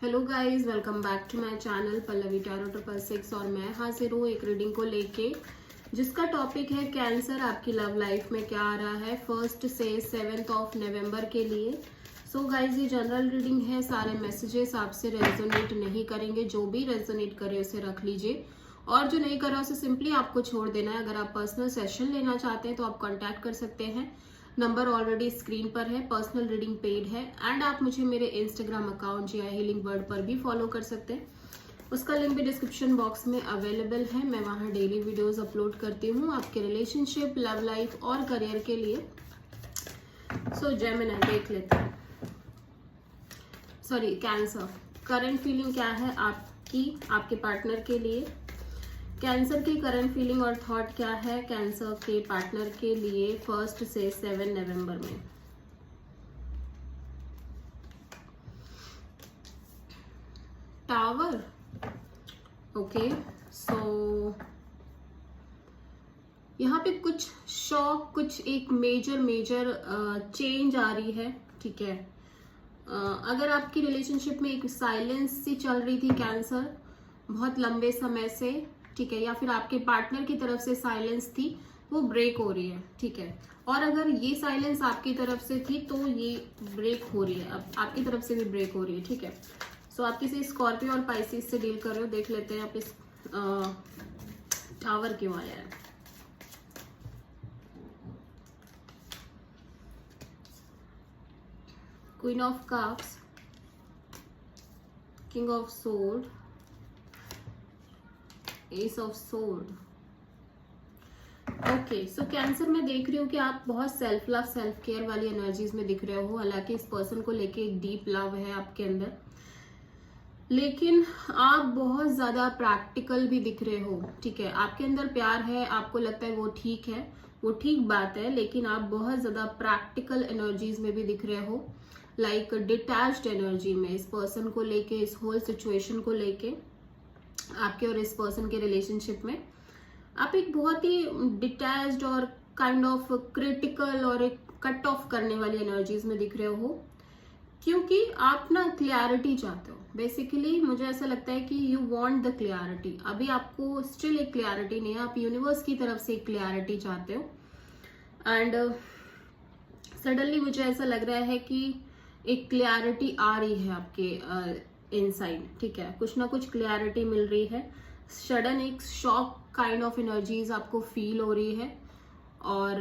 Hello guys, welcome back to my channel Pallavi tarot 666 और मैं हाजिर हूँ एक रीडिंग को लेके जिसका टॉपिक है कैंसर आपकी लव लाइफ में क्या आ रहा है 1 से 7 ऑफ नवंबर के लिए। सो गाइस, ये जनरल रीडिंग है, सारे मैसेजेस आपसे रेजोनेट नहीं करेंगे, जो भी रेजोनेट करे उसे रख लीजिए और जो नहीं करा उसे सिंपली आपको छोड़ देना है। अगर आप पर्सनल सेशन लेना चाहते हैं तो आप कॉन्टैक्ट कर सकते हैं, नंबर ऑलरेडी स्क्रीन पर है, पर्सनल रीडिंग पेड है एंड आप मुझे मेरे इंस्टाग्राम अकाउंट या हीलिंग वर्ड पर भी फॉलो कर सकते हैं, उसका लिंक भी डिस्क्रिप्शन बॉक्स में अवेलेबल है। मैं वहाँ डेली वीडियोस अपलोड करती हूँ आपके रिलेशनशिप, लव लाइफ और करियर के लिए। सो जेमिनी देख लेते हैं, सॉरी कैंसर, करंट फीलिंग क्या है आपकी आपके पार्टनर के लिए। कैंसर की करंट फीलिंग और थॉट क्या है कैंसर के पार्टनर के लिए 1 से 7 नवंबर में। टावर, ओके, सो यहाँ पे कुछ शॉक, कुछ एक मेजर चेंज आ रही है, ठीक है। अगर आपकी रिलेशनशिप में एक साइलेंस सी चल रही थी कैंसर बहुत लंबे समय से, ठीक है, या फिर आपके पार्टनर की तरफ से साइलेंस थी, वो ब्रेक हो रही है, ठीक है। और अगर ये साइलेंस आपकी तरफ से थी तो ये ब्रेक हो रही है, अब आपकी तरफ से भी ब्रेक हो रही है, ठीक है। सो आप किसी स्कॉर्पियो और पाइसिस से डील कर रहे हो, देख लेते हैं आप इस टावर क्यों आया है। Queen of cups, king of sword, S of sword. Okay, so cancer में देख रही हूँ कि आप बहुत सेल्फ लव, सेल्फ केयर वाली एनर्जीज में दिख रहे हो। हालांकि इस पर्सन को लेके एक डीप लव है आपके अंदर, लेकिन आप बहुत ज्यादा प्रैक्टिकल भी दिख रहे हो, ठीक है। आपके अंदर प्यार है, आपको लगता है वो ठीक है, वो ठीक बात है, लेकिन आप बहुत ज्यादा प्रैक्टिकल एनर्जीज में भी दिख रहे हो, लाइक डिटैच्ड एनर्जी में इस पर्सन को लेके, इस होल सिचुएशन को लेके, आपके और इस पर्सन के रिलेशनशिप में आप एक बहुत ही डिटैच्ड और काइंड ऑफ क्रिटिकल और एक कट ऑफ करने वाली एनर्जीज में दिख रहे हो, क्योंकि आप ना क्लैरिटी चाहते हो। बेसिकली मुझे ऐसा लगता है कि यू वांट द क्लैरिटी। अभी आपको स्टिल एक क्लैरिटी नहीं है, आप यूनिवर्स की तरफ से एक क्लैरिटी चाहते हो एंड सडनली मुझे ऐसा लग रहा है कि एक क्लैरिटी आ रही है आपके इनसाइड, ठीक है। कुछ ना कुछ क्लैरिटी मिल रही है, सडन एक शॉक काइंड ऑफ एनर्जीज आपको फील हो रही है और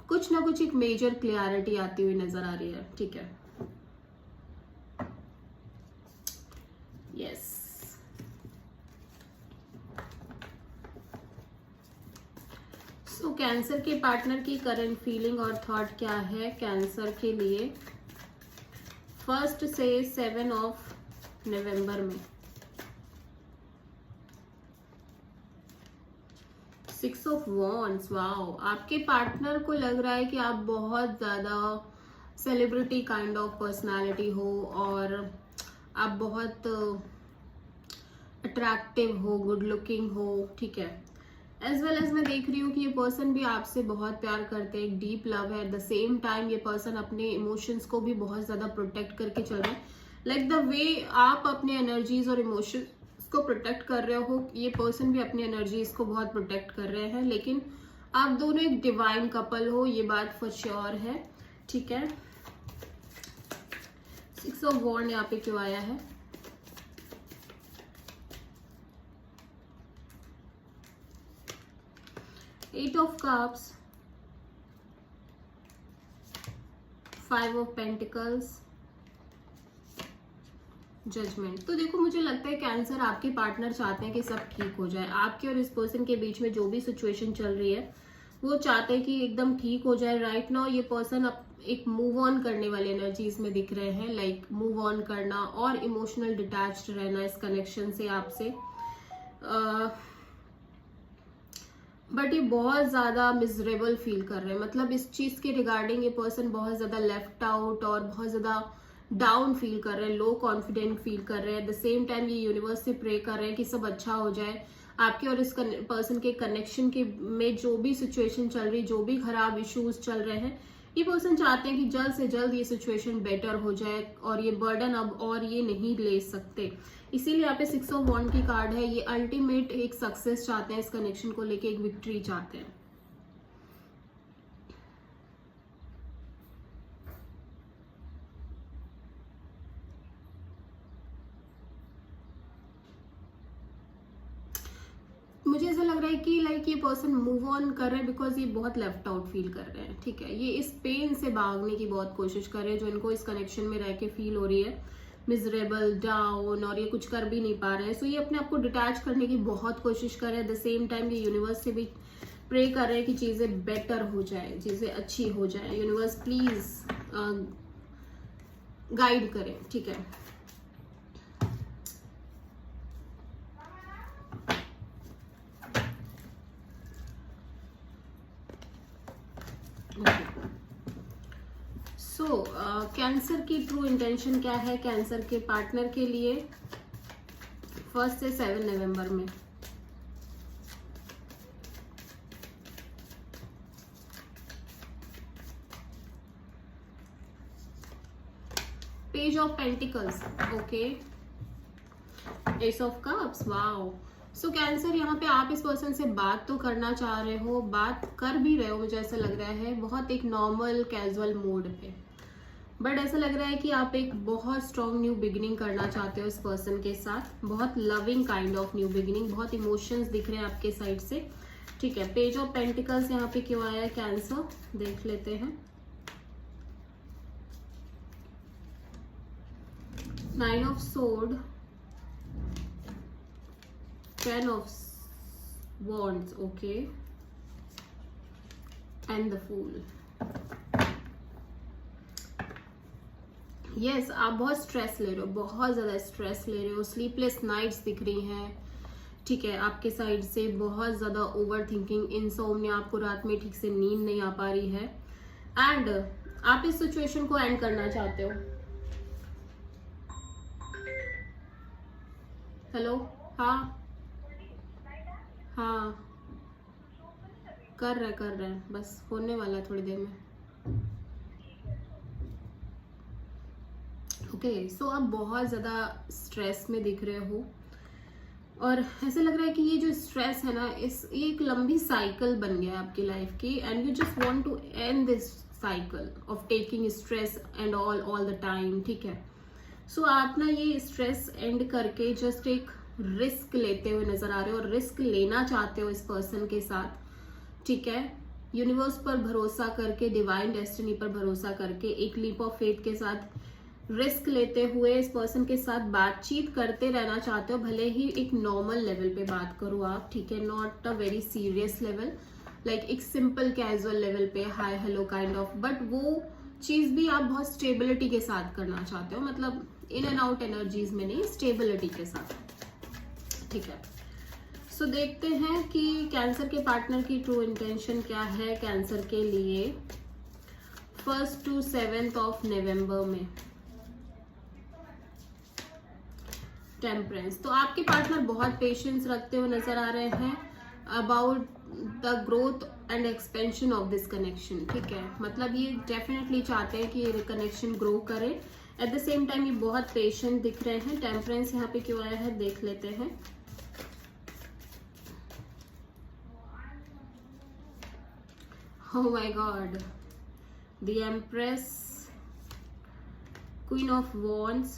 कुछ ना कुछ एक मेजर क्लैरिटी आती हुई नजर आ रही है, ठीक है। यस, सो कैंसर के पार्टनर की करंट फीलिंग और थॉट क्या है कैंसर के लिए 1 से 7 ऑफ नवंबर में। 6 ऑफ वॉन्ड्स, वाओ, आपके पार्टनर को लग रहा है कि आप बहुत ज्यादा सेलिब्रिटी काइंड ऑफ पर्सनालिटी हो और आप बहुत अट्रैक्टिव हो, गुड लुकिंग हो, ठीक है। एज वेल एज मैं देख रही हूँ कि ये पर्सन भी आपसे बहुत प्यार करते हैं, एक डीप लव है। एट द सेम टाइम ये पर्सन अपने इमोशंस को भी बहुत ज्यादा प्रोटेक्ट करके चल रहे हैं, लाइक द वे आप अपने एनर्जीज और इमोशंस को प्रोटेक्ट कर रहे हो, ये पर्सन भी अपनी एनर्जीज को बहुत प्रोटेक्ट कर रहे हैं। लेकिन आप दोनों एक डिवाइन कपल हो, ये बात फॉर श्योर है, ठीक है। 6 ऑफ वॉन्ड यहाँ पे क्यों आया है? Eight of cups, 5 of pentacles, judgement. तो देखो, मुझे लगता है कैंसर आपके पार्टनर चाहते हैं कि सब ठीक हो जाए। आपके और इस पर्सन के बीच में जो भी सिचुएशन चल रही है वो चाहते हैं कि एकदम ठीक हो जाए। राइट नाउ ये पर्सन एक मूव ऑन करने वाली एनर्जीज में दिख रहे हैं, लाइक मूव ऑन करना और इमोशनल डिटैच्ड रहना इस कनेक्शन से आपसे। बट ये बहुत ज्यादा मिजरेबल फील कर रहे हैं, मतलब इस चीज के रिगार्डिंग ये पर्सन बहुत ज्यादा लेफ्ट आउट और बहुत ज्यादा डाउन फील कर रहे हैं, लो कॉन्फिडेंट फील कर रहे हैं। एट द सेम टाइम ये यूनिवर्स से प्रे कर रहे हैं कि सब अच्छा हो जाए। आपके और इस पर्सन के कनेक्शन के में जो भी सिचुएशन चल रही, जो भी खराब इश्यूज चल रहे हैं, ये पर्सन चाहते हैं कि जल्द से जल्द ये सिचुएशन बेटर हो जाए और ये बर्डन अब और ये नहीं ले सकते, इसीलिए यहाँ पे 6 ऑफ वॉन्ड की कार्ड है। ये अल्टीमेट एक सक्सेस चाहते हैं, इस कनेक्शन को लेके एक विक्ट्री चाहते हैं। मुझे ऐसा लग रहा है कि लाइक ये पर्सन मूव ऑन कर रहे हैं बिकॉज ये बहुत लेफ्ट आउट फील कर रहे हैं, ठीक है। ये इस पेन से भागने की बहुत कोशिश कर रहे हैं जो इनको इस कनेक्शन में रह के फील हो रही है, मिजरेबल, डाउन, और ये कुछ कर भी नहीं पा रहे हैं। सो ये अपने आप को डिटैच करने की बहुत कोशिश कर रहे हैं। एट द सेम टाइम ये यूनिवर्स से भी प्रे कर रहे हैं कि चीजें बेटर हो जाए, चीजें अच्छी हो जाए। यूनिवर्स प्लीज गाइड करें, ठीक है। सो कैंसर की ट्रू इंटेंशन क्या है कैंसर के पार्टनर के लिए 1 से 7 नवंबर में? Page of pentacles, okay, S of cups, wow. So cancer, यहाँ पे आप इस पर्सन से बात तो करना चाह रहे हो, बात कर भी रहे हो, मुझे ऐसा लग रहा है बहुत एक नॉर्मल कैजुअल मूड पे, बट ऐसा लग रहा है कि आप एक बहुत स्ट्रॉन्ग न्यू बिगिनिंग करना चाहते हो इस पर्सन के साथ, बहुत loving kind of new beginning, बहुत इमोशंस दिख रहे हैं आपके साइड से, ठीक है। पेज ऑफ पेंटिकल्स यहाँ पे क्यों आया है कैंसर, देख लेते हैं। 9 of sword, 10 of wands, okay, and the fool. Yes, आप बहुत स्ट्रेस ले रहे हो, बहुत ज्यादा स्ट्रेस ले रहे हो, स्लीपलेस नाइट्स दिख रही हैं, ठीक है। आपके साइड से बहुत ज्यादा ओवर थिंकिंग, इनसोम्निया, आपको रात में ठीक से नींद नहीं आ पा रही है, एंड आप इस सिचुएशन को एंड करना चाहते हो। हेलो, हाँ हाँ, कर रहे हैं, बस होने वाला है थोड़ी देर में। ओके, सो आप बहुत ज़्यादा स्ट्रेस में दिख रहे हो और ऐसा लग रहा है कि ये जो स्ट्रेस है ना, ये एक लंबी साइकिल बन गया है आपकी लाइफ की, and you just want to end this cycle of taking stress and all the time, ठीक है। सो आप ना ये स्ट्रेस एंड करके जस्ट एक रिस्क लेते हुए नजर आ रहे हो और रिस्क लेना चाहते हो इस पर्सन के साथ, ठीक है। यूनिवर्स पर भरोसा करके, डिवाइन डेस्टिनी पर भरोसा करके, एक लीप ऑफ फेथ के साथ रिस्क लेते हुए इस पर्सन के साथ बातचीत करते रहना चाहते हो, भले ही एक नॉर्मल लेवल पे बात करो आप, ठीक है, not a very serious level, like एक सिंपल कैजुअल लेवल पे hi hello kind of, but वो चीज भी आप बहुत स्टेबिलिटी के साथ करना चाहते हो, मतलब इन एंड आउट एनर्जीज में नहीं, स्टेबिलिटी के साथ, ठीक है। सो देखते हैं कि कैंसर के पार्टनर की ट्रू इंटेंशन क्या है कैंसर के लिए 1 to 7 ऑफ नवंबर में। टेम्परेंस, तो आपके पार्टनर बहुत पेशेंस रखते हुए नजर आ रहे हैं about the growth and expansion of this connection, ठीक है। मतलब ये डेफिनेटली चाहते हैं कि ये कनेक्शन ग्रो करे, एट द सेम टाइम ये बहुत पेशेंट दिख रहे हैं। टेम्परेंस यहाँ पे क्यों आया है देख लेते हैं। Oh my God, the Empress, Queen of Wands,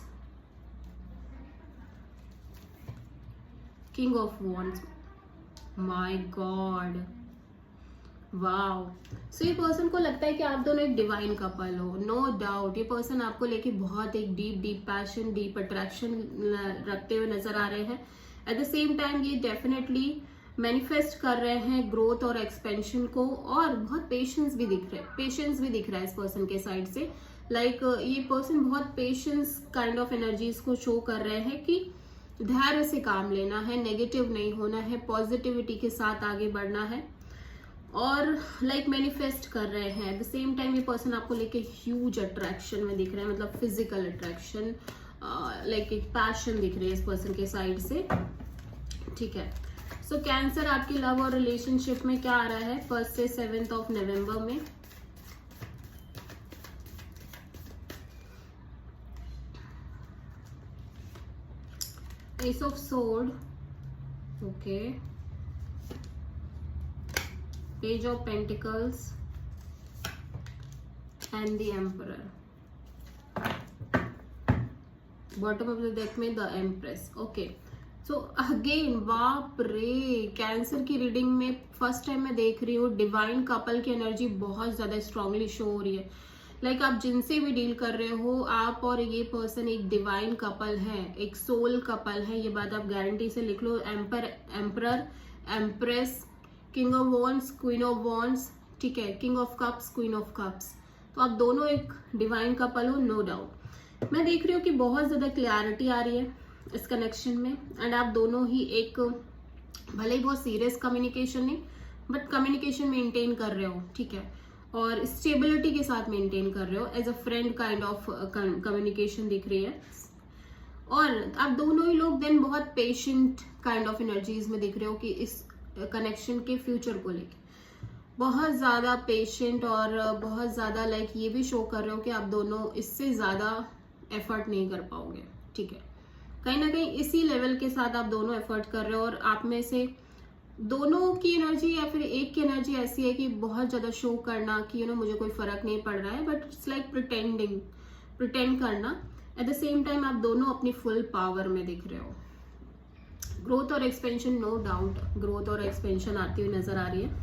King of Wands, my God, wow. So ये पर्सन को लगता है कि आप दोनों एक डिवाइन कपल हो, नो डाउट। ये पर्सन आपको लेके बहुत एक डीप पैशन, डीप अट्रैक्शन रखते हुए नजर आ रहे हैं। एट द सेम टाइम ये डेफिनेटली मैनिफेस्ट कर रहे हैं ग्रोथ और एक्सपेंशन को, और बहुत पेशेंस भी दिख रहा है इस पर्सन के साइड से। लाइक ये पर्सन बहुत पेशेंस काइंड ऑफ एनर्जीज को शो कर रहे हैं कि धैर्य से काम लेना है, नेगेटिव नहीं होना है, पॉजिटिविटी के साथ आगे बढ़ना है, और लाइक मैनिफेस्ट कर रहे हैं। एट द सेम टाइम ये पर्सन आपको लेके ह्यूज अट्रैक्शन में दिख रहे हैं, मतलब फिजिकल अट्रैक्शन, लाइक एक पैशन दिख रही है इस पर्सन के साइड से, ठीक है। सो कैंसर आपकी लव और रिलेशनशिप में क्या आ रहा है 1 से 7 ऑफ नवंबर में? Ace of sword, okay, page of pentacles and the emperor. Bottom of the deck में the empress, okay. So again बाप रे, कैंसर की रीडिंग में फर्स्ट टाइम मैं देख रही हूँ डिवाइन कपल की एनर्जी बहुत ज्यादा स्ट्रांगली शो हो रही है। लाइक आप जिनसे भी डील कर रहे हो, आप और ये पर्सन एक डिवाइन कपल है, एक सोल कपल है, ये बात आप गारंटी से लिख लो। Emperor, empress, king of wands, queen of wands, ठीक है, king of cups, queen of cups, तो आप दोनों एक डिवाइन कपल हो, नो डाउट। मैं देख रही हूँ कि बहुत ज्यादा क्लैरिटी आ रही है इस कनेक्शन में, एंड आप दोनों ही एक, भले ही बहुत सीरियस कम्युनिकेशन नहीं, बट कम्युनिकेशन मेंटेन कर रहे हो, ठीक है, और स्टेबिलिटी के साथ मेंटेन कर रहे हो, as a friend kind of communication दिख रही है। और आप दोनों ही लोग देन बहुत पेशेंट काइंड ऑफ एनर्जीज में दिख रहे हो कि इस कनेक्शन के फ्यूचर को लेके बहुत ज्यादा पेशेंट, और बहुत ज्यादा लाइक ये भी शो कर रहे हो कि आप दोनों इससे ज्यादा एफर्ट नहीं कर पाओगे, ठीक है। कहीं ना कहीं इसी लेवल के साथ आप दोनों एफर्ट कर रहे हो, और आप में से दोनों की एनर्जी या फिर एक की एनर्जी ऐसी है कि बहुत ज्यादा शो करना कि मुझे कोई फर्क नहीं पड़ रहा है, बट इट्स लाइक प्रिटेंड करना। एट द सेम टाइम आप दोनों अपनी फुल पावर में दिख रहे हो। ग्रोथ और एक्सपेंशन, नो डाउट ग्रोथ और एक्सपेंशन आती हुई नजर आ रही है,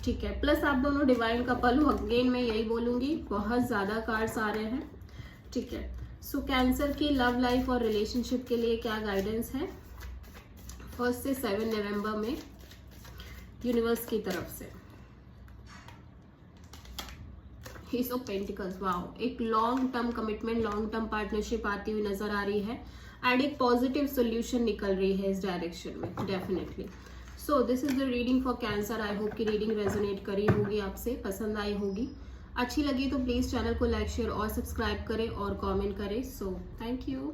ठीक है। प्लस आप दोनों डिवाइन कपल हो, अगेन मैं यही बोलूंगी, बहुत ज्यादा कार्ड्स आ रहे हैं, ठीक है। सो कैंसर की लव लाइफ और रिलेशनशिप के लिए क्या गाइडेंस है 1 से 7 नवंबर में यूनिवर्स की तरफ से? एस ऑफ पेंटिकल्स, वाओ, एक long term commitment, long term partnership आती हुई नजर आ रही है, एंड एक पॉजिटिव सोल्यूशन निकल रही है इस डायरेक्शन में, definitely. So this is the reading for cancer. I hope कि रीडिंग रेजोनेट करी होगी, आपसे पसंद आई होगी। अच्छी लगी तो प्लीज चैनल को लाइक, शेयर और सब्सक्राइब करें और कमेंट करें। So thank you.